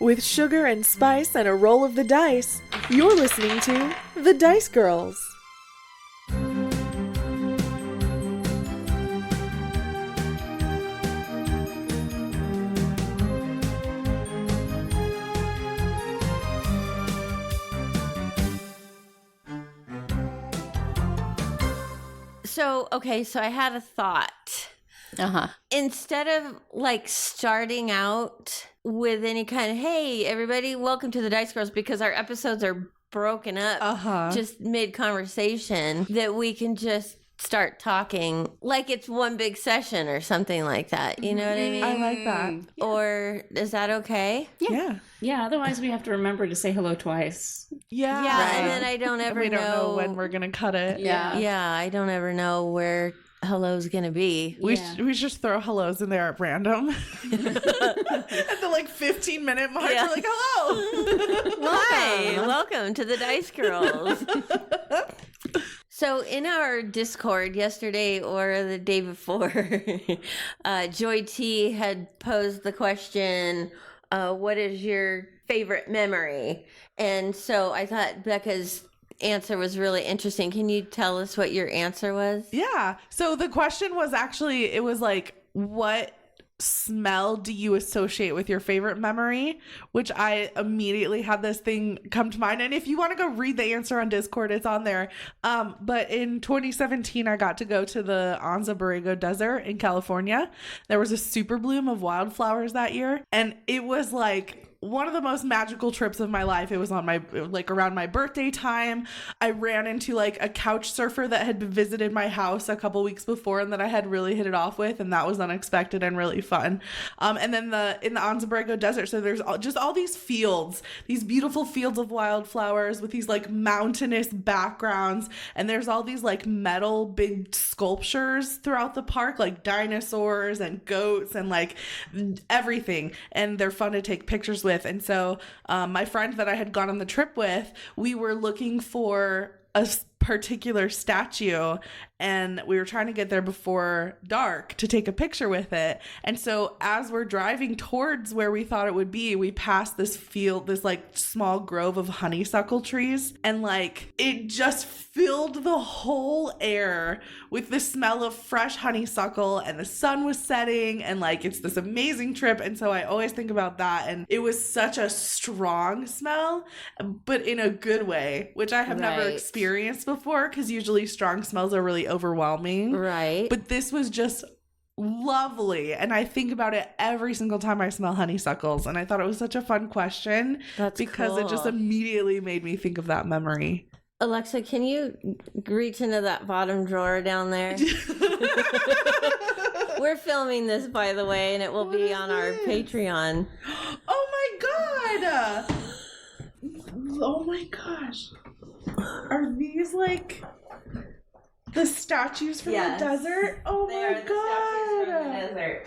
With sugar and spice and a roll of the dice, you're listening to The Dice Girls. So I had a thought. Instead of like starting out with any kind of, hey, everybody, welcome to the Dice Girls, because our episodes are broken up just mid-conversation, that we can just start talking like it's one big session or something like that. You know what I mean? I like that. Yeah. Or is that okay? Yeah, otherwise we have to remember to say hello twice. Yeah, right. And then I don't ever we don't know when we're going to cut it. Yeah, I don't ever know where hello's going to be. We just throw hellos in there at random. At the 15-minute mark, we're like, hello. Hi, welcome to the Dice Girls. So in our Discord yesterday or the day before, Joy T had posed the question, what is your favorite memory? And so I thought Becca's answer was really interesting. Can you tell us what your answer was? Yeah. So the question was actually, it was like, what smell do you associate with your favorite memory? Which I immediately had this thing come to mind. And if you want to go read the answer on Discord, it's on there. But in 2017, I got to go to the Anza Borrego Desert in California. There was a super bloom of wildflowers that year. And it was like one of the most magical trips of my life. It was on around my birthday time. I ran into a couch surfer that had visited my house a couple weeks before and that I had really hit it off with, and that was unexpected and really fun. And then in the Anza Borrego Desert, so there's all these fields, these beautiful fields of wildflowers with these mountainous backgrounds, and there's all these metal big sculptures throughout the park, like dinosaurs and goats and everything, and they're fun to take pictures with. And so my friend that I had gone on the trip with, we were looking for a particular statue, and we were trying to get there before dark to take a picture with it. And so as we're driving towards where we thought it would be, we passed this field, this small grove of honeysuckle trees, and it just filled the whole air with the smell of fresh honeysuckle, and the sun was setting, and it's this amazing trip. And so I always think about that, and it was such a strong smell, but in a good way, which I have never experienced before, because usually strong smells are really overwhelming. Right. But this was just lovely, and I think about it every single time I smell honeysuckles, and I thought it was such a fun question. That's because cool. It just immediately made me think of that memory. Alexa, can you reach into that bottom drawer down there? We're filming this, by the way, and it will be on our Patreon. Oh my god! Oh my gosh. Are these the statues from the desert? Oh my god. The statues from the desert.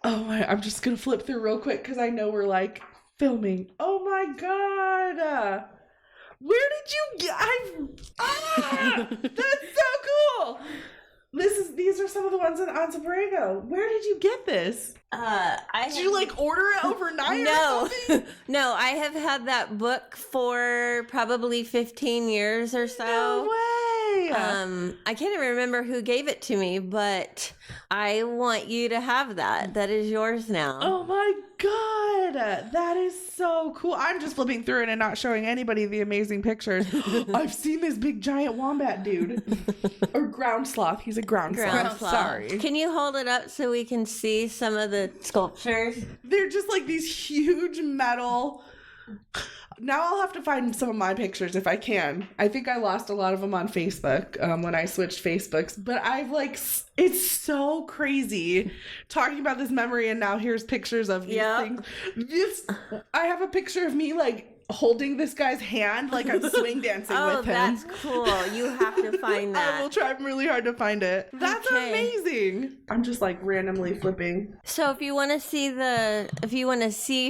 Oh my, I'm just gonna flip through real quick because I know we're filming. Oh my god. Where did you get? That's so cool. These are some of the ones in Anza Borrego. Where did you get this? Did you order it overnight? No, or something? No. I have had that book for probably 15 years or so. No way. I can't even remember who gave it to me, but I want you to have that. That is yours now. Oh my god, that is so cool. I'm just flipping through it and not showing anybody the amazing pictures. I've seen this big giant wombat dude. Or ground sloth. He's a ground sloth. Sorry. Can you hold it up so we can see some of the sculptures? They're just these huge metal. Now I'll have to find some of my pictures if I can. I think I lost a lot of them on Facebook when I switched Facebooks. But I've it's so crazy talking about this memory, and now here's pictures of these things. I have a picture of me holding this guy's hand like I'm swing dancing Oh, with him. that's cool. You have to find I will that. try really hard to find it. That's Okay. amazing. I'm just like randomly flipping. So if you want to see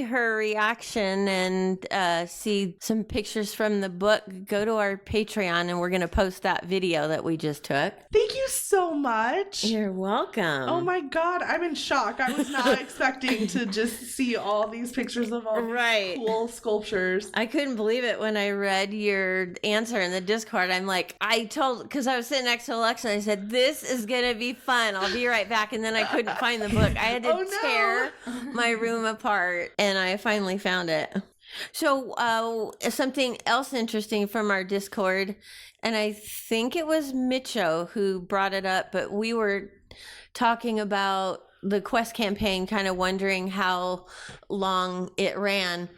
her reaction and see some pictures from the book, go to our Patreon and we're going to post that video that we just took. Thank you so much. You're welcome. Oh my god, I'm in shock. I was not expecting to just see all these pictures of all these Right. cool sculptures. I couldn't believe it when I read your answer in the Discord. I'm like, because I was sitting next to Alexa and I said, this is going to be fun. I'll be right back. And then I couldn't find the book. I had to Oh, no. tear my room apart and I finally found it. So something else interesting from our Discord, and I think it was Micho who brought it up, but we were talking about the Quest campaign, kind of wondering how long it ran.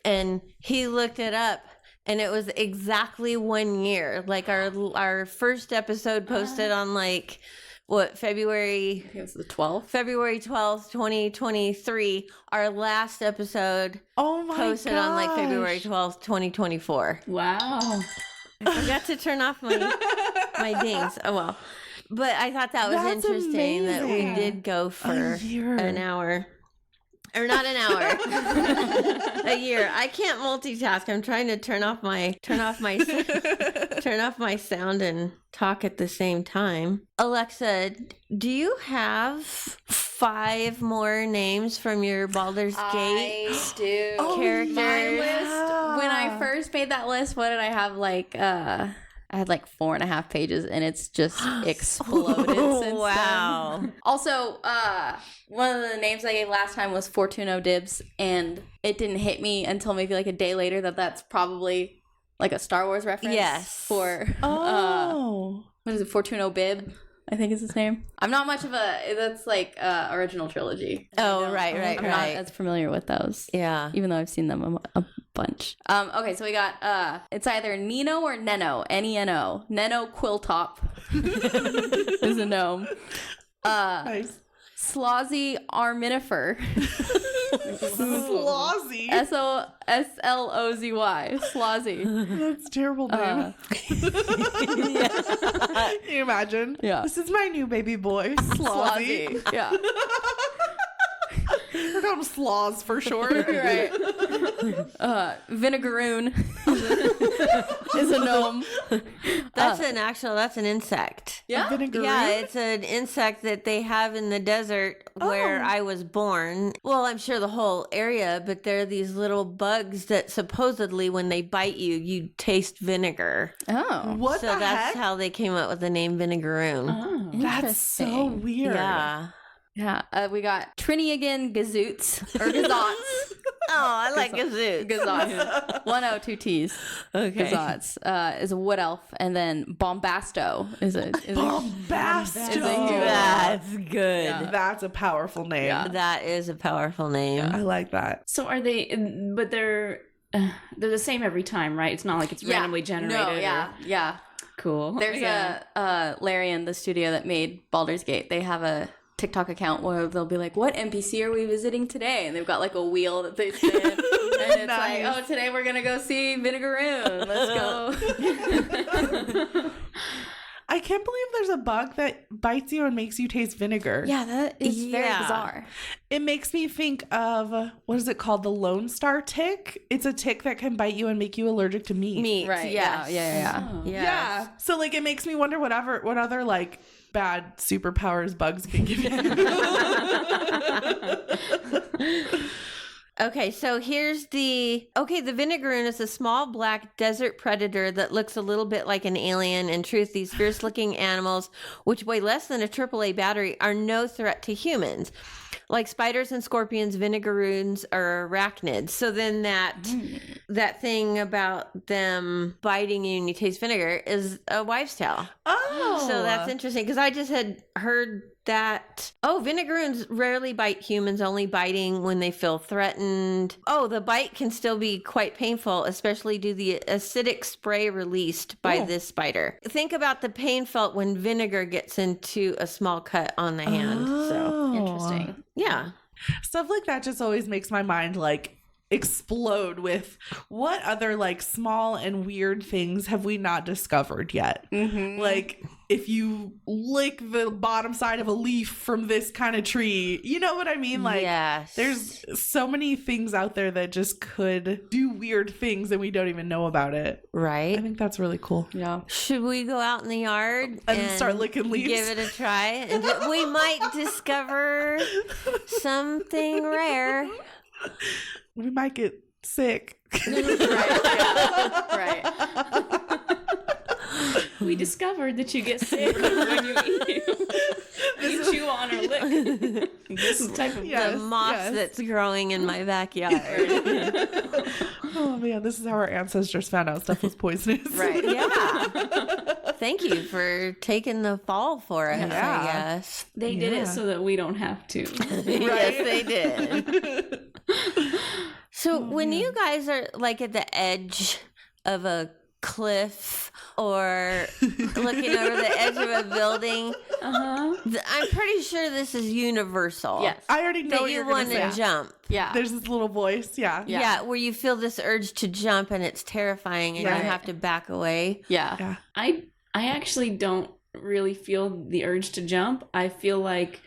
And he looked it up and it was exactly 1 year. Like our first episode posted on like February It was the 12th. February 12th, 2023. Our last episode Oh my posted on like gosh. February 12th, 2024. Wow. I forgot to turn off my dings. Oh well. But I thought that was That's interesting that we amazing. did go for A year. an hour. Or not an hour. A year. I can't multitask. I'm trying to turn off my sound and talk at the same time. Alexa, do you have 5 more names from your Baldur's Gate I do. characters? My list. When I yeah. first made that list, what did I have? I had like 4.5 pages, and it's just exploded since Wow. then. Also, one of the names I gave last time was Fortuno Dibs, and it didn't hit me until maybe like a day later that that's probably like a Star Wars reference. Yes. For Oh. what is it? Fortuno Bib, I think is his name. I'm not much of that's like original trilogy. Oh, I don't- right. I'm not as familiar with those. Yeah. Even though I've seen them a bunch. Okay, so we got it's either Nino or Neno. N-E-N-O. Neno Quilltop is a gnome. Nice. Slozzy Arminifer. Slozzy. S-O-S-L-O-Z-Y. Slozzy. That's a terrible name. Can you imagine? Yeah. This is my new baby boy, Slozzy. Slozzy. Yeah. We're calling him Sloz for short. Right. Vinegaroon is a gnome. That's an insect. Yeah. Vinegar. Yeah, it's an insect that they have in the desert where Oh. I was born. Well, I'm sure the whole area, but they're these little bugs that supposedly when they bite you, you taste vinegar. Oh. What So the that's heck? how they came up with the name Vinegaroon. Oh. That's so Interesting. weird. Yeah. Yeah. We got Triniagan Gazoots or Gazots. Oh, I like Gazoot. Gazots. 102 T's. Okay. Gazots is a wood elf, and then Bombasto is a Bombastic. Is a human. That's good. Yeah. That's a powerful name. Yeah. That is a powerful name. I like that. So are they? But they're the same every time, right? It's not like it's randomly generated. No, or- yeah. Cool. There's Yeah. Larian, the studio that made Baldur's Gate. They have a TikTok account where they'll be like, "What NPC are we visiting today?" And they've got like a wheel that they spin, and it's Nice. like, "Oh, today we're gonna go see Vinegaroon. Let's go." I can't believe there's a bug that bites you and makes you taste vinegar. Yeah, that is very Yeah. bizarre. It makes me think of, what is it called? The Lone Star tick. It's a tick that can bite you and make you allergic to meat. Meat. Right? Yes. Yeah. Oh. Yes. Yeah. So like it makes me wonder what other like bad superpowers bugs can give you. Okay, so here's the Vinegaroon is a small black desert predator that looks a little bit like an alien. In truth, these fierce-looking animals, which weigh less than a AAA battery, are no threat to humans. Like spiders and scorpions, Vinegaroons are arachnids. So then that thing about them biting you and you taste vinegar is a wives' tale. Oh. So that's interesting because I just had heard that, Vinegaroons rarely bite humans, only biting when they feel threatened. Oh, the bite can still be quite painful, especially due to the acidic spray released by this spider. Think about the pain felt when vinegar gets into a small cut on the hand. So, Oh. Interesting. yeah. Stuff like that just always makes my mind like explode with what other like small and weird things have we not discovered yet? Mm-hmm. Like if you lick the bottom side of a leaf from this kind of tree, you know what I mean? Like yes. there's so many things out there that just could do weird things and we don't even know about it. I right. think that's really cool. Yeah. Should we go out in the yard And start licking leaves? Give it a try, and we might discover something rare. We might get sick. Right. We discovered that you get sick when you chew on or lick this type of The moss that's growing in my backyard. Oh man, this is how our ancestors found out stuff was poisonous. Right. Yeah. Thank you for taking the fall for us, Yeah. I guess. They did Yeah. it so that we don't have to. Yes, they did. So when you guys are like at the edge of a cliff or looking over the edge of a building, I'm pretty sure this is universal. Yes. I already know That what you you're going want to to say. jump. Yeah. There's this little voice. Yeah. Yeah. where you feel this urge to jump and it's terrifying and Right. you have to back away. Yeah. I actually don't really feel the urge to jump. I feel like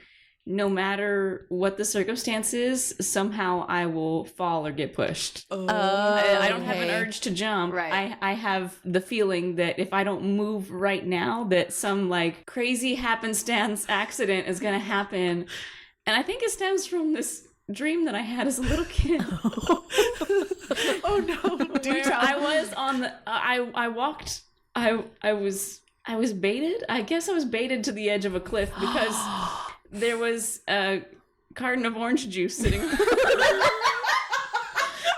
no matter what the circumstances, somehow I will fall or get pushed. I don't have an Okay. urge to jump. Right. I have the feeling that if I don't move right now, that some like crazy happenstance accident is going to happen. And I think it stems from this dream that I had as a little kid. Oh no. Do where tell. I was on the I walked I was baited. I guess I was baited to the edge of a cliff because there was a carton of orange juice sitting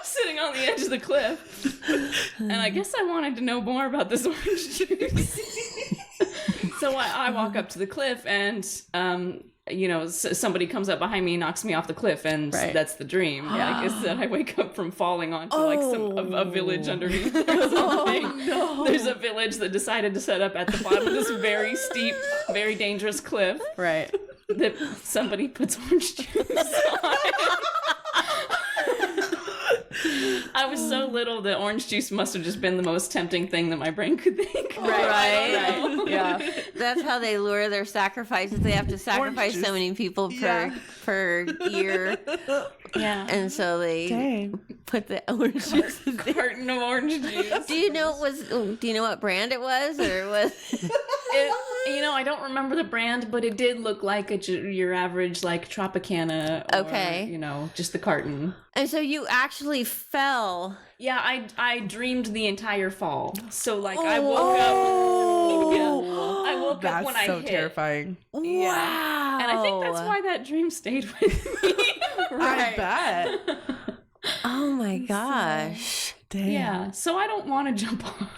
sitting on the edge of the cliff. And I guess I wanted to know more about this orange juice. So I walk up to the cliff and somebody comes up behind me and knocks me off the cliff, and Right. that's the dream. Like, is that I wake up from falling onto like a village underneath or something. There's a village that decided to set up at the bottom of this very steep, very dangerous cliff Right. that somebody puts orange juice on. I was so little that orange juice must have just been the most tempting thing that my brain could think of. Right. Yeah. That's how they lure their sacrifices. They have to sacrifice juice. so many people Yeah. per year. Yeah. And so they Dang. put the orange juice in there. Carton of orange juice. Do you know what brand it was, or was I don't remember the brand, but it did look like your average like Tropicana. Or, Okay. Just the carton. And so you actually fell. Yeah, I dreamed the entire fall. So like I woke up. Yeah, I woke up That's when I so hit. terrifying. Yeah. Wow. And I think that's why that dream stayed with me. I bet. Oh my gosh. Dang. Yeah. So I don't want to jump off.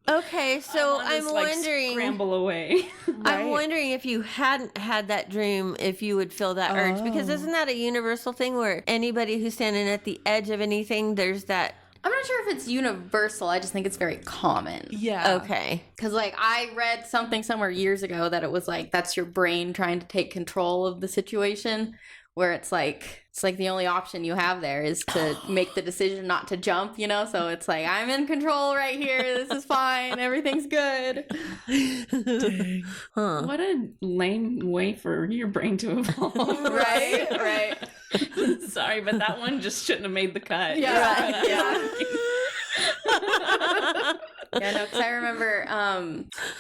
Okay, so I'm Just, like, wondering. scramble away. I'm Right. wondering if you hadn't had that dream, if you would feel that urge, because isn't that a universal thing where anybody who's standing at the edge of anything, there's that. I'm not sure if it's universal. I just think it's very common. Yeah. Okay. Because, like, I read something somewhere years ago that it was like, that's your brain trying to take control of the situation, where it's like the only option you have there is to make the decision not to jump, so it's like, I'm in control right here, this is fine, everything's good. Dang. Huh. What a lame way for your brain to evolve. Right. Sorry, but that one just shouldn't have made the cut. Yeah. Yeah, no, because I remember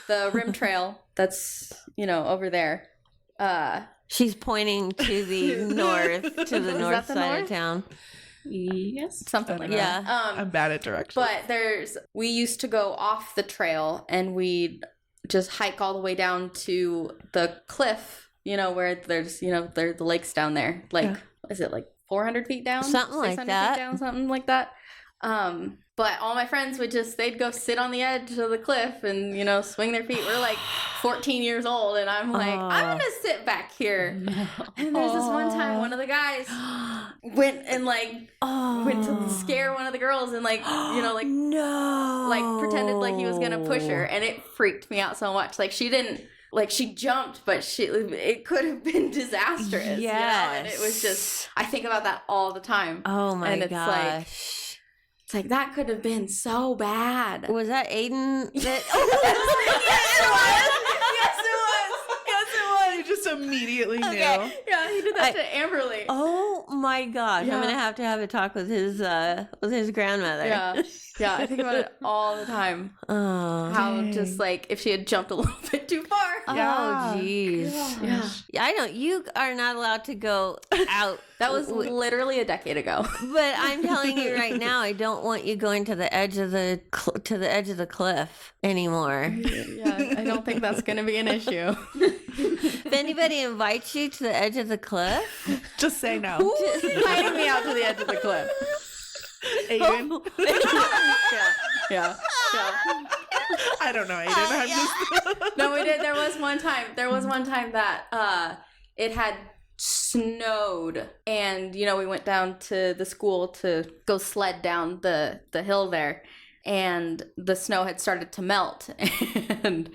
the rim trail that's, over there. She's pointing to the north, to the north that the side of north? town. Yes. Something like Yeah. that. I'm bad at directions. But we used to go off the trail and we'd just hike all the way down to the cliff, where there's, there the lake's down there. Like, is it like 400 feet down? Something like 600 that. feet down, something like that. But all my friends they'd go sit on the edge of the cliff and, swing their feet. We're like 14 years old and I'm like, I'm going to sit back here. And there's this one time one of the guys went and went to scare one of the girls and No. pretended like he was going to push her. And it freaked me out so much. Like she didn't like she jumped, but it could have been disastrous. Yes. And it was just, I think about that all the time. Oh my And it's gosh. It's like, that could have been so bad. Was that Aiden? That Yes, it was. You just immediately knew. Yeah, he did that to Amberly. Oh my gosh! Yeah. I'm gonna have to have a talk with his grandmother. Yeah, I think about it all the time. Oh. How just like if she had jumped a little bit too far. Yeah. Oh jeez. Yeah. I don't. You are not allowed to go out. That was literally a decade ago. But I'm telling you right now, I don't want you going to the edge of the cliff anymore. Yeah, I don't think that's going to be an issue. If anybody invites you to the edge of the cliff, Just say no. Who's inviting me out to the edge of the cliff? Aiden. Yeah. I don't know, Aiden. I'm just... No, we did. There was one time that it had snowed, and we went down to the school to go sled down the hill there, and the snow had started to melt, and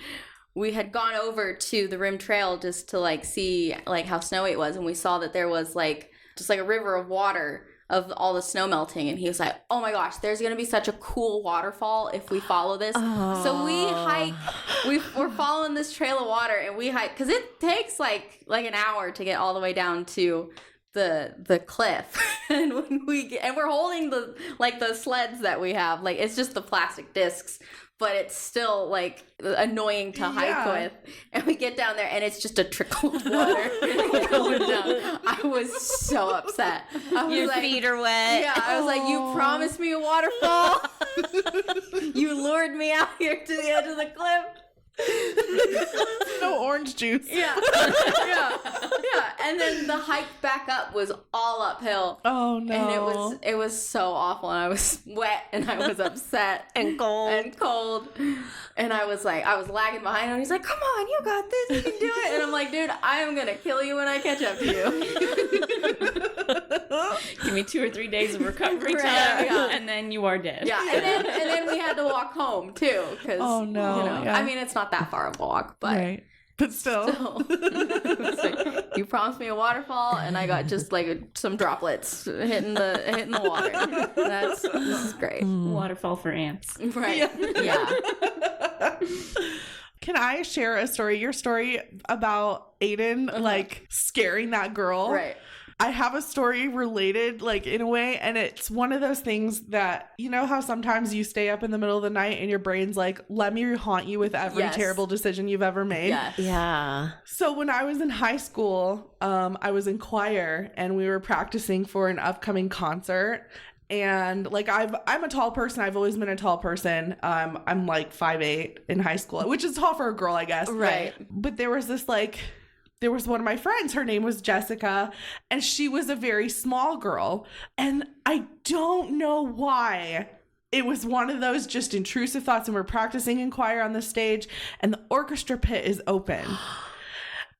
we had gone over to the Rim Trail just to like see like how snowy it was, and we saw that there was like just like a river of water of all the snow melting, and he was like, oh my gosh, there's gonna be such a cool waterfall if we follow this. So we hike, we're following this trail of water, and we hike because it takes like an hour to get all the way down to the cliff. And when we're holding the sleds that we have, like it's just the plastic discs, but it's still like annoying to hike with. And we get down there and it's just a trickle of water going down. I was so upset. I was your like, feet are wet. yeah, I was like, you promised me a waterfall. You lured me out here to the edge of the cliff. No orange juice. Yeah. And then the hike back up was all uphill. Oh no. And it was so awful, and I was wet, and I was upset And cold. and I was lagging behind him, and he's like, come on, you got this, you can do it. And I'm like, dude, I am gonna kill you when I catch up to you. Give me 2 or 3 days of recovery time, Yeah. and then you are dead. Yeah, and then we had to walk home too, because Oh, no, yeah. I mean, it's not that far of a walk, but Right. But still. It's like, you promised me a waterfall, and I got just like some droplets hitting the water. This is great. Waterfall for ants. Right. Yeah. Can I share a story? Your story about Aiden, like, scaring that girl. Right. I have a story related, like, in a way, and it's one of those things that, you know how sometimes you stay up in the middle of the night and your brain's like, let me haunt you with every Yes. terrible decision you've ever made? Yes. Yeah. So when I was in high school, I was in choir, and we were practicing for an upcoming concert. And like I'm a tall person. I've always been a tall person. I'm like 5'8" in high school, which is tall for a girl, I guess. Right. But there was one of my friends, her name was Jessica, and she was a very small girl. And I don't know why. It was one of those just intrusive thoughts, and we're practicing in choir on the stage, and the orchestra pit is open.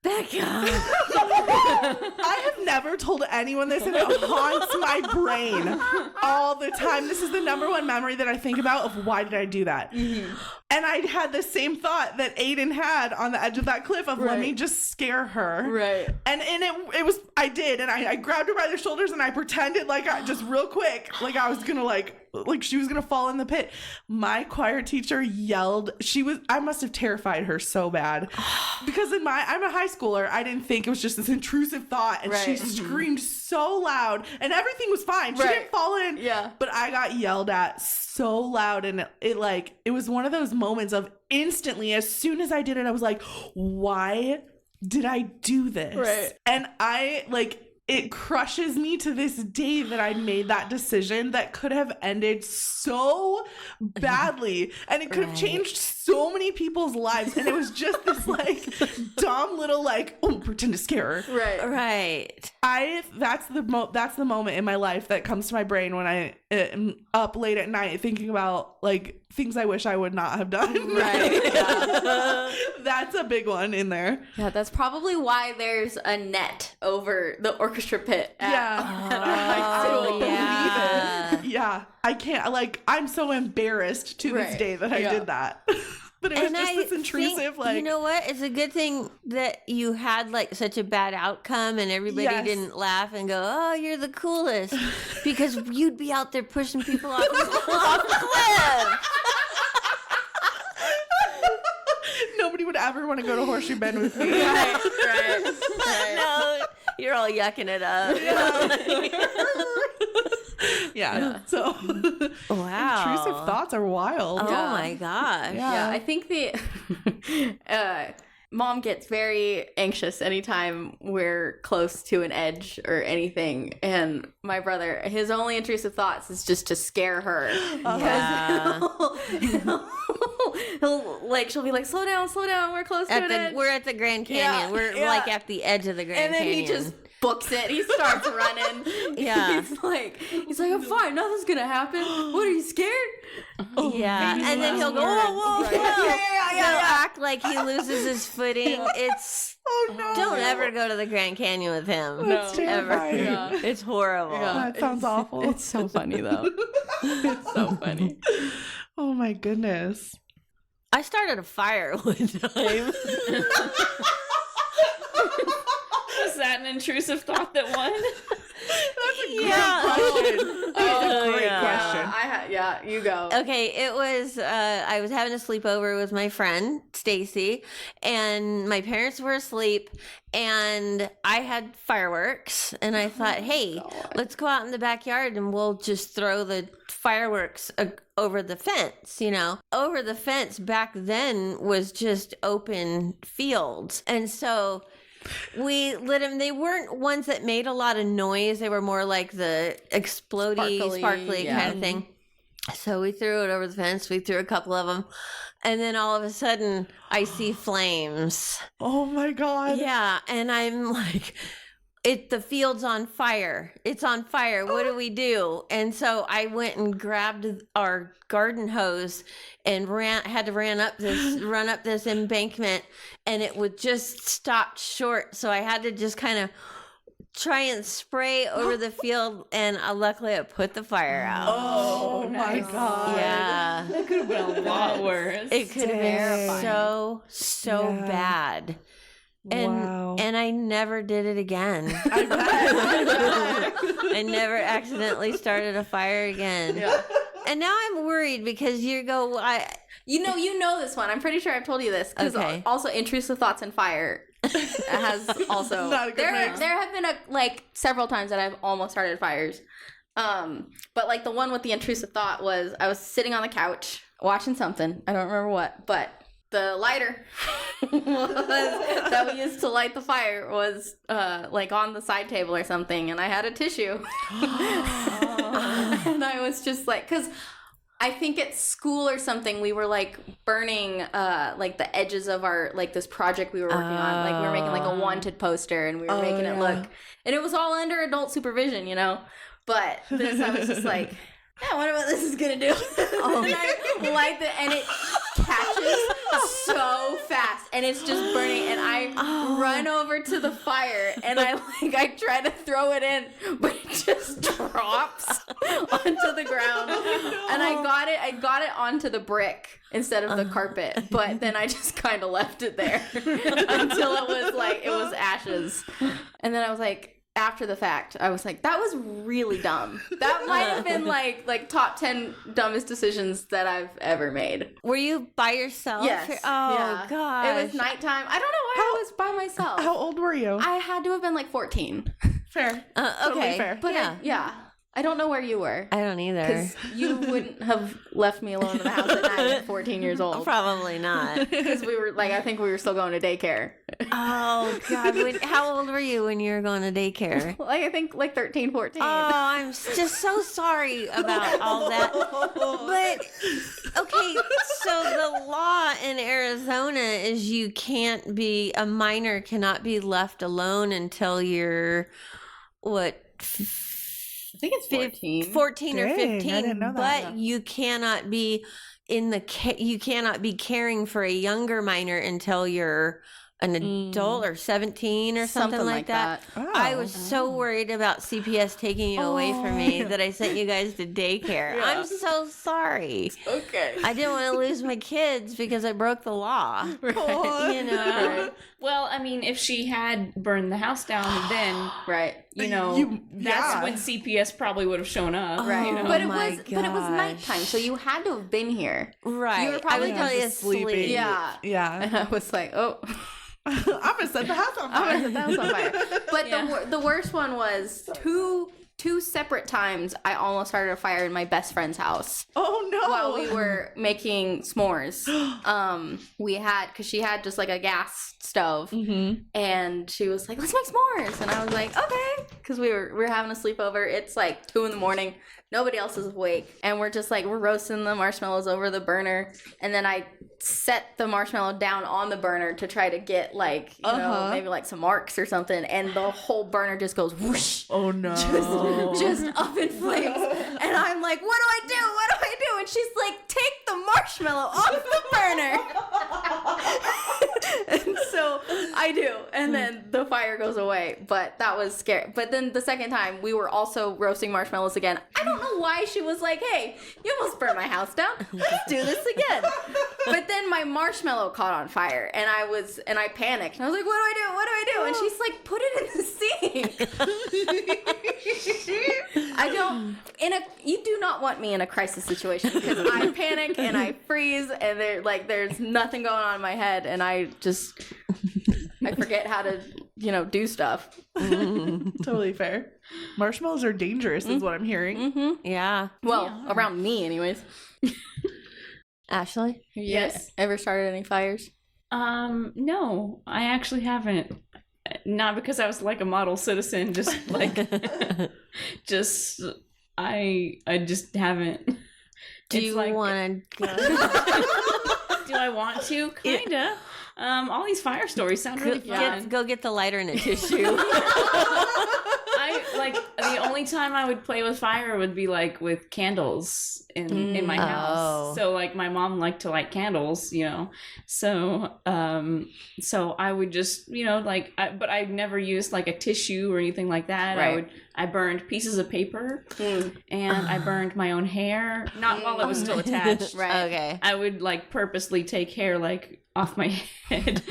Becca. I have never told anyone this, and it haunts my brain all the time. This is the number one memory that I think about of why did I do that? Mm-hmm. And I had the same thought that Aiden had on the edge of that cliff of let me just scare her. Right. And it was, I did. And I grabbed her by the shoulders and I pretended like just real quick, like I was going to like she was going to fall in the pit. My choir teacher yelled. I must have terrified her so bad because I'm a high schooler. I didn't think it was just this intrusive thought. And she screamed so loud and everything was fine. She didn't fall in. Yeah. But I got yelled at so loud, and it was one of those moments of instantly, as soon as I did it, I was like, why did I do this? Right. And it crushes me to this day that I made that decision that could have ended so badly, and it could have changed so many people's lives. And it was just this like dumb little pretend to scare her. Right. Right. That's the moment in my life that comes to my brain when I am up late at night thinking about like things I wish I would not have done. Right. Yeah. That's a big one in there. Yeah, that's probably why there's a net over the orchestra pit. I Oh, don't yeah. believe it. Yeah. I can't, I'm so embarrassed to this Right. day that I Yeah. did that. But it was just this intrusive, like, you know what? It's a good thing that you had like such a bad outcome and everybody Yes. didn't laugh and go, "Oh, you're the coolest," because you'd be out there pushing people off off the cliff. nobody would ever want to go to Horseshoe Bend with me. Right. No, you're all yucking it up. Yeah. So Wow. intrusive thoughts are wild. Oh Yeah. my gosh. Yeah, I think the mom gets very anxious anytime we're close to an edge or anything. And my brother, his only intrusive thoughts is just to scare her. Yeah. She'll be like, slow down, we're close to an edge. We're at the Grand Canyon. Yeah, We're yeah. like at the edge of the Grand And then Canyon. he just books it. He starts running. Yeah. He's like, I'm fine. Nothing's gonna happen. What, are you scared? yeah, and then he'll go, whoa, whoa, Right. whoa. Yeah. He'll act like he loses his footing. It's Oh no. don't ever go to the Grand Canyon with him. That's terrifying. Yeah. It's horrible. That sounds awful. It's so funny though. It's so funny. Oh my goodness. I started a fire one time. Was that an intrusive thought that won? yeah. Great yeah. question. You go. Okay, it was I was having a sleepover with my friend Stacy, and my parents were asleep, and I had fireworks, and I thought, hey, let's go out in the backyard and we'll just throw the fireworks over the fence. Over the fence back then was just open fields, and so we lit them. They weren't ones that made a lot of noise. They were more like the explodey, sparkly yeah. kind of thing. So we threw it over the fence. We threw a couple of them. And then all of a sudden, I see flames. Oh my God. Yeah. And I'm like, the field's on fire. It's on fire. What do we do? And so I went and grabbed our garden hose and had to run up this embankment, and it would just stop short. So I had to just kind of try and spray over the field, and luckily it put the fire out. Oh my nice. God. Yeah. That could have been a lot worse. It could have been Terrifying. so Yeah. bad. And Wow. and I never did it again. I bet. I never accidentally started a fire again. Yeah. And now I'm worried because You know this one. I'm pretty sure I've told you this because Okay. also intrusive thoughts and fire has also Not a good there mix. have been several times that I've almost started fires. But like the one with the intrusive thought was I was sitting on the couch watching something. I don't remember what, but the lighter that we used to light the fire was on the side table or something, and I had a tissue. And I was just like, because I think at school or something we were like burning the edges of our this project we were working on. Like we were making like a wanted poster, and we were making it look, and it was all under adult supervision, But this I was just like, yeah, I wonder what this is gonna do. And I light it, and it catches so fast, and it's just burning. And I run over to the fire, and I try to throw it in, but it just drops onto the ground. And I got it onto the brick instead of the carpet, but then I just kind of left it there until it was ashes. And then I was like, after the fact, I was like, that was really dumb. That might have been like top 10 dumbest decisions that I've ever made. were you by yourself? Yes. Oh Yeah. gosh. It was nighttime. I don't know why I was by myself. How old were you? I had to have been like 14. Fair. Okay. Totally fair. But yeah. I don't know where you were. I don't either. Because you wouldn't have left me alone in the house at night at 14 years old. Probably not. Because we were I think we were still going to daycare. Oh God. How old were you when you were going to daycare? I think 13, 14. Oh, I'm just so sorry about all that. But okay, so the law in Arizona is a minor cannot be left alone until you're I think it's 14. 14 or Dang, I 15, didn't know that. but you cannot be you cannot be caring for a younger minor until you're an adult or 17 or something like that. I was so worried about CPS taking you away from me that I sent you guys to daycare. Yeah. I'm so sorry. Okay. I didn't want to lose my kids because I broke the law. You know? Well, I mean, if she had burned the house down, then Right. you know that's when CPS probably would have shown up. Right. Oh but it my was nighttime, so you had to have been here. Right. You were probably I was probably just asleep. sleeping. Yeah. Yeah. And I was like, oh, I'm gonna set the house on fire. I'm gonna set the house on fire. But Yeah. the worst one was two separate times I almost started a fire in my best friend's house Oh no. while we were making s'mores. We had, because she had just like a gas stove, and she was like, let's make s'mores, and I was like, okay, because we were having a sleepover. It's like 2 a.m, nobody else is awake, and we're just like, we're roasting the marshmallows over the burner, and then I set the marshmallow down on the burner to try to get like, you know, maybe like some marks or something, and the whole burner just goes whoosh, Oh no. just up in flames. And I'm like, what do I do? What do I do? And she's like, take the marshmallow off the burner. And so I do. And then the fire goes away. But that was scary. But then the second time, we were also roasting marshmallows again. I don't know why she was like, hey, you almost burned my house down. Let's do this again. But then my marshmallow caught on fire. And I panicked. And I was like, what do I do? What do I do? And she's like, put it in the sink. You do not want me in a crisis situation, because I panic and I freeze, and there's nothing going on in my head, and I forget how to, do stuff. Totally fair. Marshmallows are dangerous, is what I'm hearing. Yeah. Well, around me anyways. Ashley? Yes. Ever started any fires? No, I actually haven't. Not because I was like a model citizen, just like I just haven't. Do It's you like- want to go? Do I want to? Kinda. All these fire stories sound really fun. Go get the lighter and a tissue. I like the only time I would play with fire would be like with candles in my house. So like my mom liked to light candles, So I would just but I never used like a tissue or anything like that. Right. I burned pieces of paper and I burned my own hair, not while it was still attached. Right. Okay. I would like purposely take hair like off my head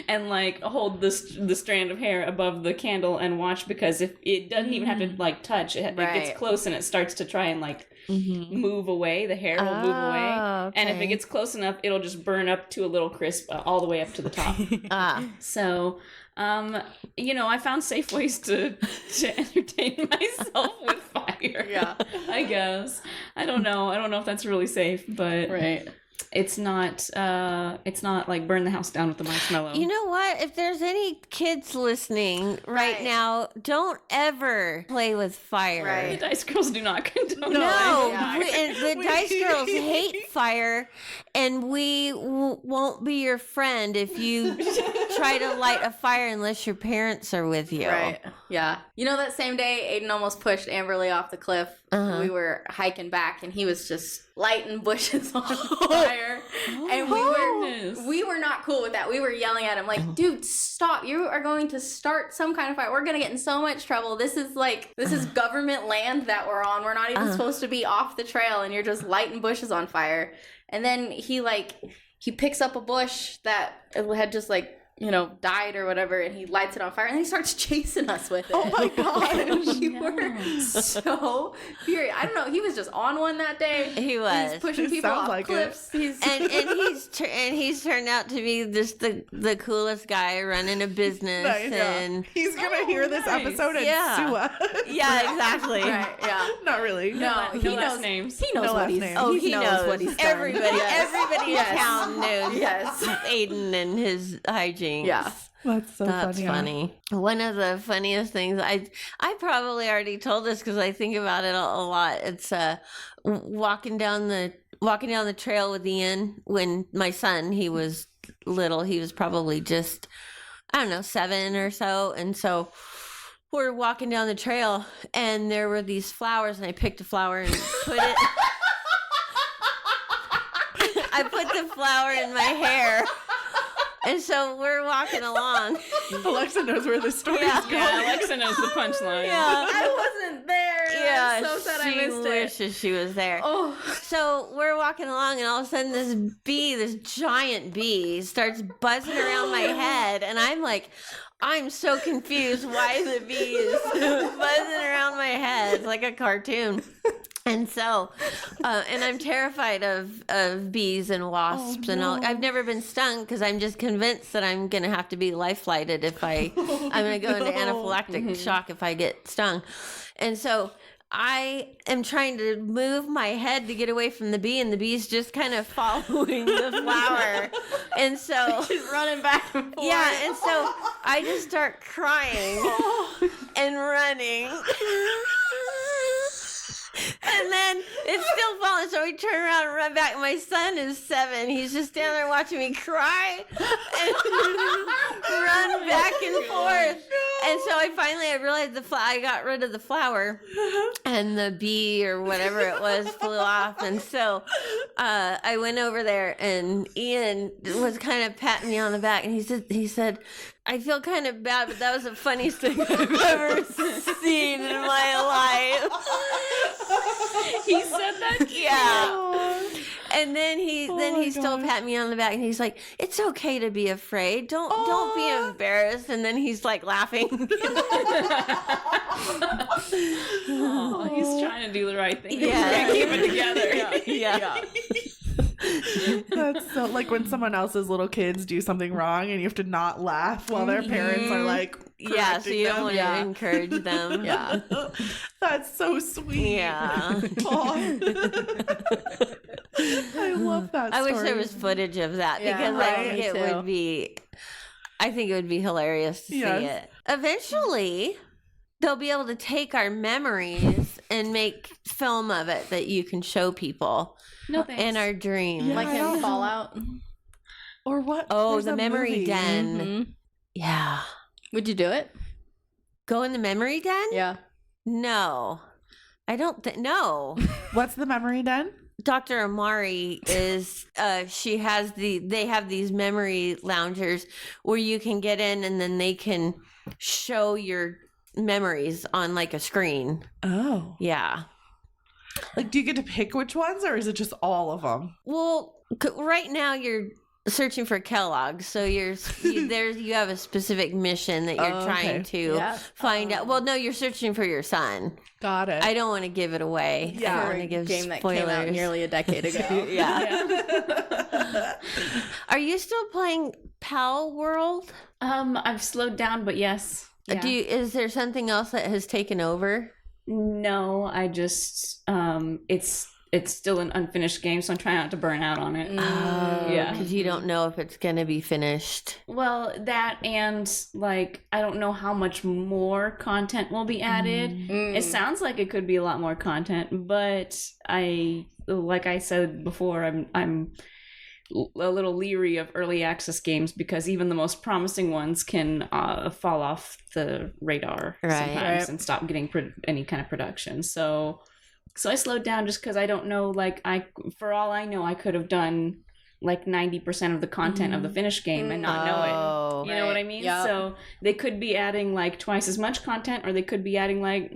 and like hold the strand of hair above the candle and watch, because if it doesn't even have to like touch it Right. gets close and it starts to try and like move away, the hair will move away, and if it gets close enough it'll just burn up to a little crisp all the way up to the top. So I found safe ways to entertain myself with fire. Yeah. I guess. I don't know if that's really safe, but Right. it's not like burn the house down with the marshmallow. You know what? If there's any kids listening right now, don't ever play with fire. the Right. Dice Girls do not condone No, Yeah. and the Dice Girls hate fire, and we won't be your friend if you try to light a fire unless your parents are with you. Right. Yeah. That same day, Aiden almost pushed Amberly off the cliff. We were hiking back, and he was just lighting bushes on fire. And we were not cool with that. We were yelling at him like, dude, stop. You are going to start some kind of fire. We're going to get in so much trouble. This is government land that we're on. We're not even supposed to be off the trail, and you're just lighting bushes on fire. And then he picks up a bush that had just died or whatever, and he lights it on fire, and then he starts chasing us with it. Oh my god. We were so furious. I don't know. He was just on one that day. He was. He's pushing It people sounds off like cliffs. He's and he's turned out to be just the coolest guy running a business. Nice, yeah. And He's gonna hear this nice. episode and Yeah. sue us. yeah, exactly. right. Yeah. Not really. No, No he last knows. names. He knows No what last he's. names. Oh, he knows what he's done. everybody. Yes. Everybody Yes. in town knows. Yes. Aiden and his hijinks. Yeah. That's so That's funny. One of the funniest things I probably already told this because I think about it a lot. It's walking down the trail with Ian when my son, he was little. He was probably just, I don't know, 7 or so, and so we're walking down the trail and there were these flowers, and I picked a flower and put it. I put the flower in my hair. And so we're walking along. Alexa knows where this story Yeah. is going. Yeah, Alexa knows the punchline. Yeah. I wasn't there. Yeah, I'm so sad I she missed it. wishes she was there. Oh, So we're walking along, and all of a sudden, this giant bee, starts buzzing around my head, and I'm like, I'm so confused why the bee is buzzing around my head like a cartoon. And so, and I'm terrified of bees and wasps and all. I've never been stung because I'm just convinced that I'm going to have to be life flighted if I'm going to go into anaphylactic shock if I get stung. And so I am trying to move my head to get away from the bee, and the bee's just kind of following the flower. And so she's running back and forth. yeah, and so I just start crying and running. And then it's still falling, so we turn around and run back. My son is 7. He's just standing there watching me cry and run back and forth. And so I realized I got rid of the flower, and the bee or whatever it was flew off. And so I went over there, and Ian was kind of patting me on the back, and he said, I feel kind of bad, but that was the funniest thing I've ever seen in my life. He said that? Yeah. And then he still pat me on the back, and he's like, "It's okay to be afraid. Don't be embarrassed." And then he's like laughing. Oh, he's trying to do the right thing. Yeah. He's trying to keep it together. Yeah. That's so like when someone else's little kids do something wrong and you have to not laugh while their parents are like Yeah, so you don't want correcting to encourage them. Yeah. them. That's so sweet. Yeah. Aw. I love that I story. wish there was footage of that Yeah, because right. I think it would be hilarious to see Yes. it. Eventually, they'll be able to take our memories and make film of it that you can show people No thanks. in our dreams. Yeah. Like I don't in know. Fallout. Or what? Oh, There's the a memory movie. den. Mhm. Yeah. Would you do it? Go in the memory den? Yeah. No. I don't think, no. What's the memory den? Dr. Amari is they have these memory loungers where you can get in and then they can show your memories on like a screen. Oh. Yeah. Like, do you get to pick which ones, or is it just all of them? Well, right now you're searching for Kellogg, so you have a specific mission that you're Oh, trying okay. to Yeah. find out. Well, no, you're searching for your son. Got it. I don't want to give it away. Yeah. I don't For want a to give game that spoilers. came out nearly a decade ago. Yeah. Are you still playing Pal World? I've slowed down, but yes. Yeah. Is there something else that has taken over? No, I just it's still an unfinished game, so I'm trying not to burn out on it. Yeah. Because you don't know if it's going to be finished. Well, that and like I don't know how much more content will be added. It sounds like it could be a lot more content, but like I said before, I'm a little leery of early access games because even the most promising ones can fall off the radar Right. sometimes Right. and stop getting any kind of production. So I slowed down just because I don't know. Like for all I know, I could have done like 90% of the content of the finished game and not know Oh. it. You know what I Right. mean? Yep. So they could be adding like twice as much content, or they could be adding like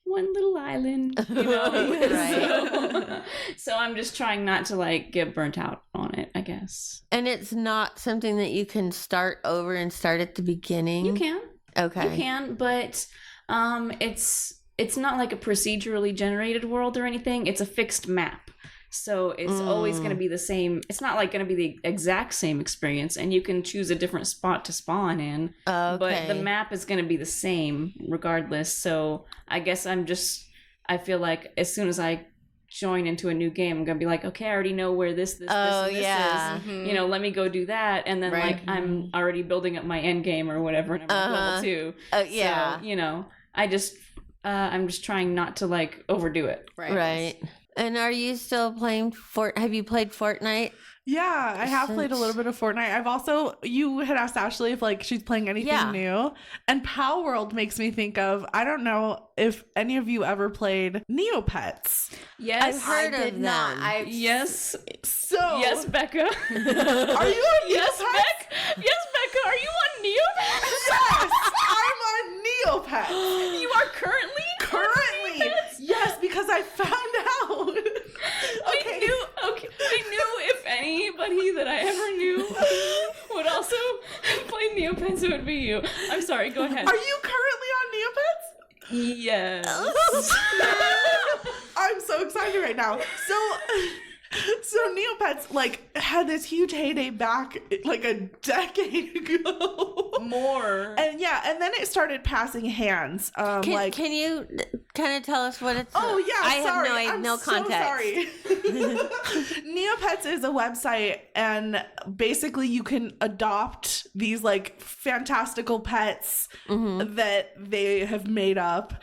one little island. You know? Right. So I'm just trying not to like get burnt out on it, I guess. And it's not something that you can start over and start at the beginning? You can. Okay. You can, but it's not like a procedurally generated world or anything. It's a fixed map. So it's always going to be the same. It's not like going to be the exact same experience, and you can choose a different spot to spawn in. Okay. But the map is going to be the same regardless. So I guess I feel like as soon as I join into a new game, I'm going to be like, okay, I already know where this, and this yeah. is. You know, let me go do that. And then Right. like I'm already building up my end game or whatever, and I'm at level 2. Yeah. So, you know, I'm just trying not to like overdo it. Right. Right. And are you still playing have you played Fortnite? Yeah, I have played a little bit of Fortnite. I've also, you had asked Ashley if like she's playing anything new. And Pal World makes me think of, I don't know if any of you ever played Neopets. Yes. I've heard I of did them. not. Yes. So, Yes, Becca. are you on Yes, Neopets? Beck. Yes, Becca. Are you on Neopets? Yes, I'm on Neopets. You are currently Currently, yes, because I found out. I knew if anybody that I ever knew would also play Neopets, it would be you. I'm sorry, go ahead. Are you currently on Neopets? Yes. I'm so excited right now. So Neopets like had this huge heyday back like a decade ago. More. And then it started passing hands. Can you kind of tell us what it's? Oh yeah, I sorry. have I'm no so context. sorry. Neopets is a website, and basically you can adopt these like fantastical pets that they have made up,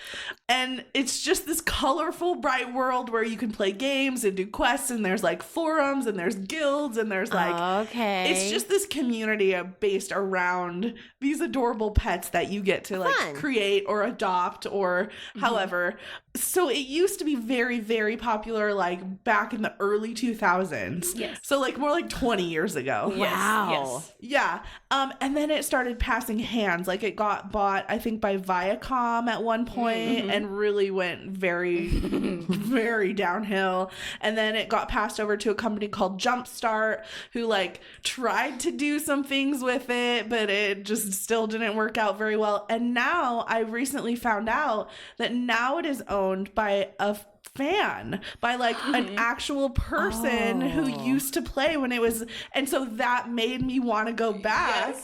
and it's just this colorful, bright world where you can play games and do quests, and there's like forums, and there's guilds, and there's like it's just this community based around these adorable pets that you get to like create or adopt or however. So it used to be very, very popular like back in the early 2000s. Yes. So like more like 20 years ago. Wow. Yes. Yeah. And then it started passing hands. Like it got bought, I think, by Viacom at one point and really went very, very downhill. And then it got passed over to a company called Jumpstart, who like tried to do some things with it, but it just still didn't work out very well. And now I recently found out that now it is owned by a fan, by like an actual person who used to play when it was, and so that made me want to go back.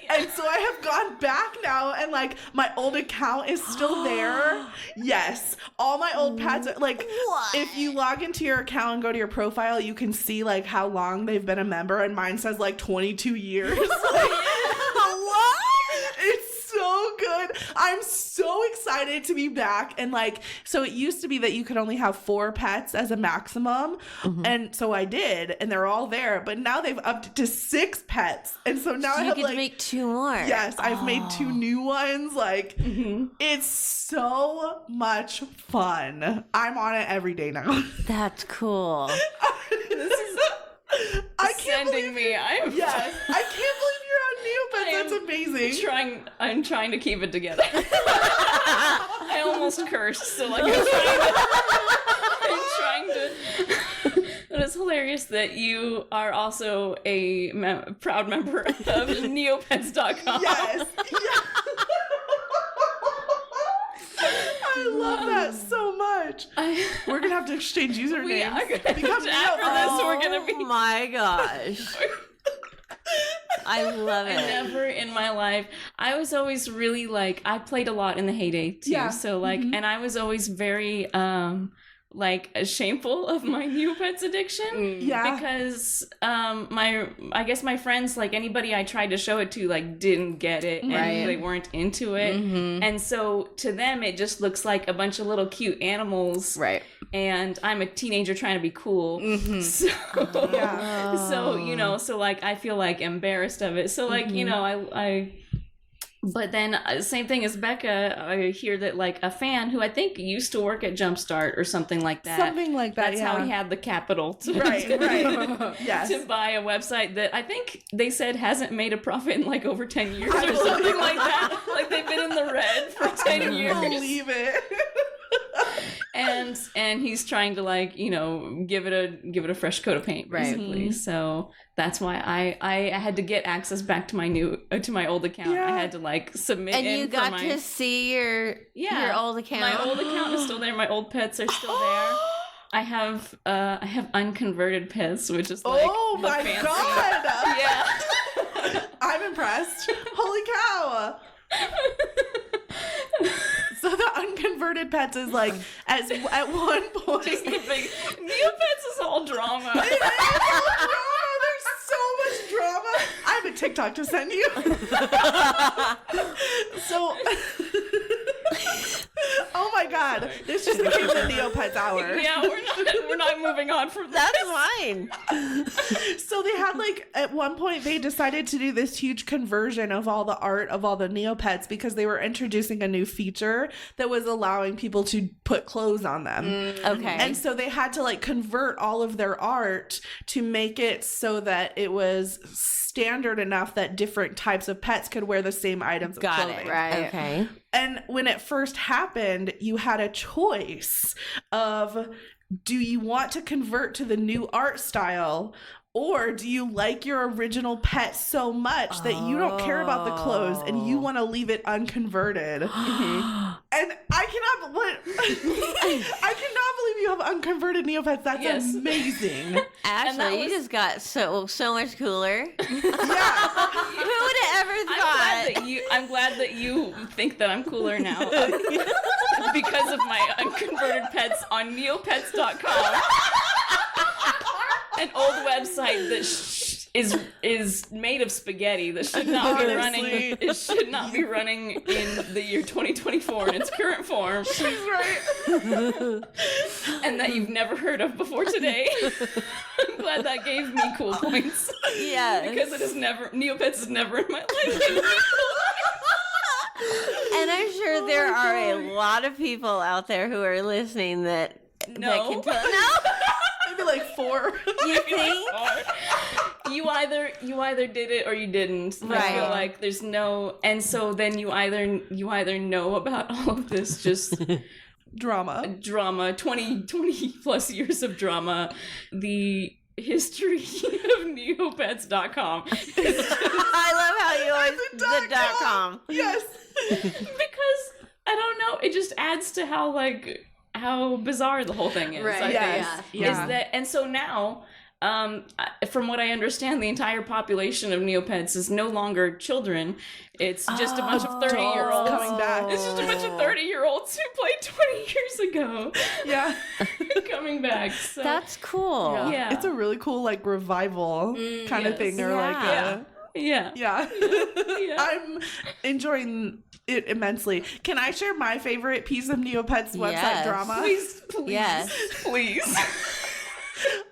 And so I have gone back now, and like my old account is still there. Yes, all my old pets are like, if you log into your account and go to your profile, you can see like how long they've been a member, and mine says like 22 years. It's so good. I'm so excited to be back. And like, so it used to be that you could only have 4 pets as a maximum. And so I did, and they're all there. But now they've upped it to 6 pets. And so now I You have could like make 2 more. Yes, I've made 2 new ones. Like, it's so much fun. I'm on it every day now. That's cool. I can't Sending believe me. I'm Yes, I can't believe you're on Neopets. That's amazing. I'm trying to keep it together. I almost cursed, so like I'm trying to. It is hilarious that you are also a proud member of Neopets.com. Yes. I love that so much. We're gonna have to exchange usernames. We are gonna Become after Neopets. this, we're gonna be. Oh my gosh. I love it. Never in my life. I was always really like, I played a lot in the heyday too. Yeah. So like, and I was always very like shameful of my Neopets addiction. Yeah. Because I guess my friends, like anybody I tried to show it to, like didn't get it and they weren't into it. And so to them it just looks like a bunch of little cute animals. Right. And I'm a teenager trying to be cool. So so you know, so like I feel like embarrassed of it. So like, you know, I but then same thing as Becca, I hear that like a fan who I think used to work at Jumpstart or something like that. Something like that. That's how he had the capital to, Right. Yes. to buy a website that I think they said hasn't made a profit in like over 10 years or something like that. Like they've been in the red for 10 years. Believe it. And he's trying to like, you know, give it a fresh coat of paint, basically. So that's why I had to get access back to my old account. Yeah. I had to like submit. And in you for got my, to see your old account. My old account is still there. My old pets are still there. I have unconverted pets, which is like Oh the my fancy. god. Yeah. I'm impressed. Holy cow. So the unconverted pets is like at one point. Just the big Neopets is all drama. It is all drama. There's so much drama. I have a TikTok to send you. So, oh my god, this just became the Neopets hour. Yeah, we're not moving on from that. That's fine. So they had like at one point they decided to do this huge conversion of all the art of all the Neopets because they were introducing a new feature that was allowing people to put clothes on them. Okay. And so they had to like convert all of their art to make it so that it was standard enough that different types of pets could wear the same items of Got clothing. it. Right. Okay. And when it first happened, you had a choice of, do you want to convert to the new art style, or do you like your original pet so much that you don't care about the clothes and you want to leave it unconverted? And I cannot believe you have unconverted Neopets. That's Yes. amazing. Ashley, you was- just got so much cooler. Yeah. Who would have ever thought? I'm glad that you think that I'm cooler now because of my unconverted pets on neopets.com. An old website that is made of spaghetti that should not be running. Honestly. It should not be running in the year 2024 in its current form, She's right. and that you've never heard of before today. I'm glad that gave me cool points Yes. because it is never Neopets is never in my life. given me And I'm sure there are a lot of people out there who are listening that No. can tell. No, Maybe like 4. you think? You either did it or you didn't. I Right. feel like there's no, and so then you either know about all of this just Drama. drama, 20 plus years of drama, the history of neopets.com. I love how you always the .com. Yes. Because I don't know, it just adds to how bizarre the whole thing is. Right, I yes, think. yeah. Is that, and so now, from what I understand, the entire population of Neopets is no longer children. It's just a bunch of 30-year-olds coming back. It's just a bunch of 30-year-olds who played 20 years ago Yeah. coming back. So That's cool. Yeah. It's a really cool like revival kind of yes. thing, or like Yeah. yeah. yeah. I'm enjoying it immensely. Can I share my favorite piece of Neopets website Yes. drama? Please, Yes. please.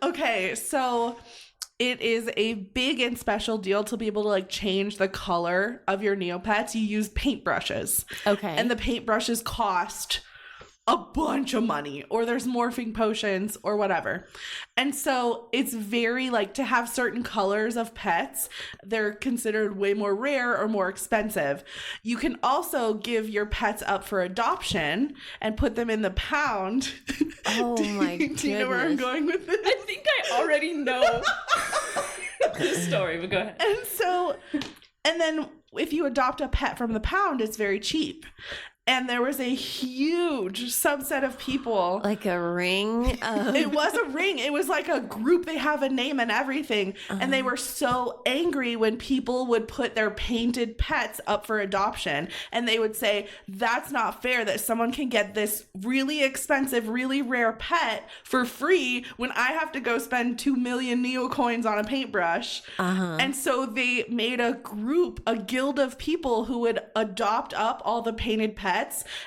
Okay, so it is a big and special deal to be able to like change the color of your Neopets. You use paintbrushes. Okay. And the paintbrushes cost a bunch of money, or there's morphing potions or whatever. And so it's very like, to have certain colors of pets, they're considered way more rare or more expensive. You can also give your pets up for adoption and put them in the pound. Oh my Do you know where I'm goodness. going with this? I think I already know this story, but go ahead. And then if you adopt a pet from the pound, it's very cheap. And there was a huge subset of people. Like a ring of It was a ring. It was like a group. They have a name and everything. And they were so angry when people would put their painted pets up for adoption. And they would say, that's not fair that someone can get this really expensive, really rare pet for free when I have to go spend 2 million Neo coins on a paintbrush. And so they made a group, a guild of people who would adopt up all the painted pets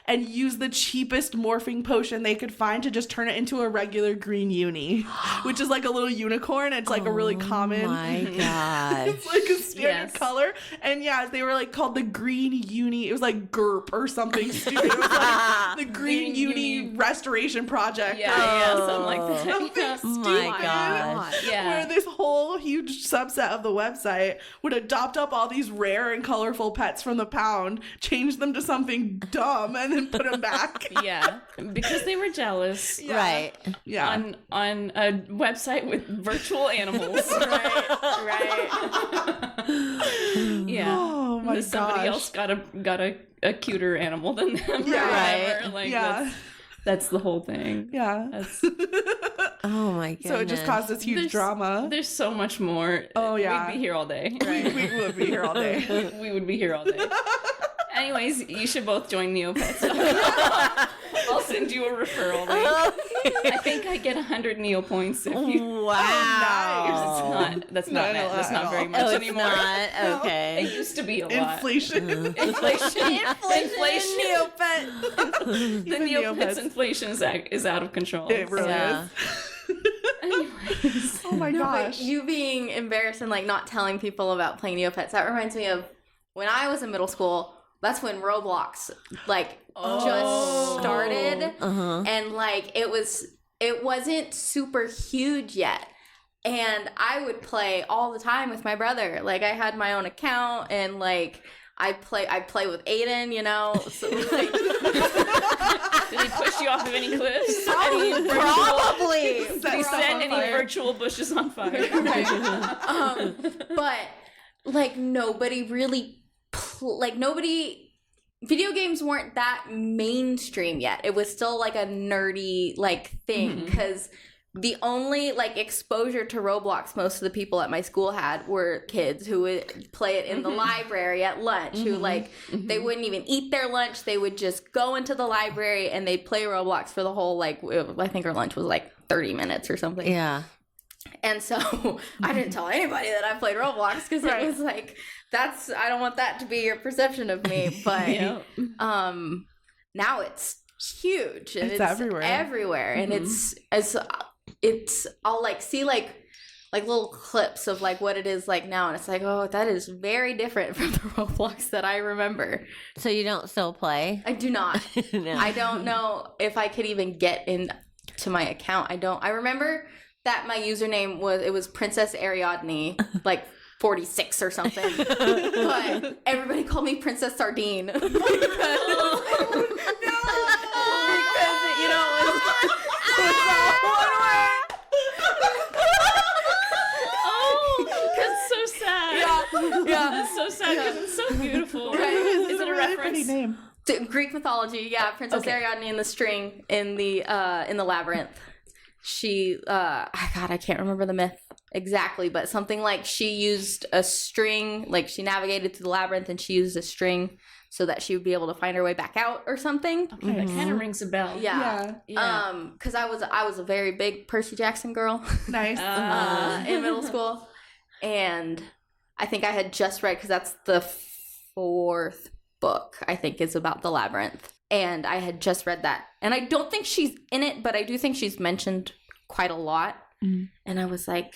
and use the cheapest morphing potion they could find to just turn it into a regular green uni, which is like a little unicorn. It's like a really common. Oh my god. It's like a standard Yes. color. And yeah, they were like called the green uni. It was like GURP or something stupid. It was like the green Green uni Uni- restoration project. Yeah, something like that. Something Yeah. stupid. My gosh. Yeah. Where this whole huge subset of the website would adopt up all these rare and colorful pets from the pound, change them to something dumb, and then put them back. Yeah, because they were jealous. Yeah. Right. Yeah. On a website with virtual animals. Right. Yeah. Oh my Somebody gosh. else got a cuter animal than them. Yeah. Or whatever. Right. Like Yeah. that's the whole thing. Yeah. That's, Oh my goodness. So it just caused this huge There's- drama. there's so much more. Oh, yeah. We'd be here all day. We would be here all day. We would be here all day. Anyways, you should both join Neopets. I'll send you a referral link. I think I get 100 Neo points if you. Wow. That's not very much Oh, it's anymore. not? Okay. It used to be a lot. Inflation. Inflation. Neopet. The Even Neopets Neopets. inflation is out of control. It really Yeah. is. Anyways. Oh my But gosh. you being embarrassed and like not telling people about playing Neopets, that reminds me of when I was in middle school. That's when Roblox like just started, and like it wasn't super huge yet. And I would play all the time with my brother. Like I had my own account, and like I play with Aiden, you know. So, like, Did he push you off of any cliffs? probably. Did he set any virtual bushes on fire? But like nobody video games weren't that mainstream yet. It was still like a nerdy like thing, because the only like exposure to Roblox most of the people at my school had were kids who would play it in the library at lunch, who like they wouldn't even eat their lunch. They would just go into the library and they'd play Roblox for the whole like, I think our lunch was like 30 minutes or something. Yeah. And so I didn't tell anybody that I played Roblox, because it was like, I don't want that to be your perception of me. But now it's huge. And It's everywhere. And I'll like see like little clips of like what it is like now, and it's like, oh, that is very different from the Roblox that I remember. So you don't still play? I do not. No. I don't know if I could even get into my account. I remember that my username was Princess Ariadne, like 46 or something. But everybody called me Princess Sardine. because you know, it was all one word. Oh, that's so sad. Yeah. That's so sad because it's so beautiful. Right. Is it a really pretty reference? name. To Greek mythology, yeah, Princess Ariadne in the string in the labyrinth. She I can't remember the myth exactly, but something like she used a string, like she navigated through the labyrinth and she used a string so that she would be able to find her way back out or something. Okay, that kind of rings a bell. Yeah. Yeah. Because I was a very big Percy Jackson girl Nice. in middle school, and I think I had just read, because that's the fourth book, I think, is about the labyrinth. And I had just read that. And I don't think she's in it, but I do think she's mentioned quite a lot. And I was like,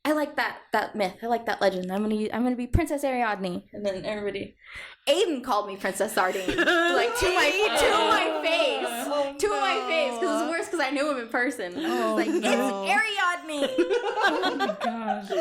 I like that myth. I like that legend. I'm gonna be Princess Ariadne. And then everybody, Aiden called me Princess Sardine, like to my face, because it's worse because I knew him in person. I was like, it's Ariadne. Oh my gosh.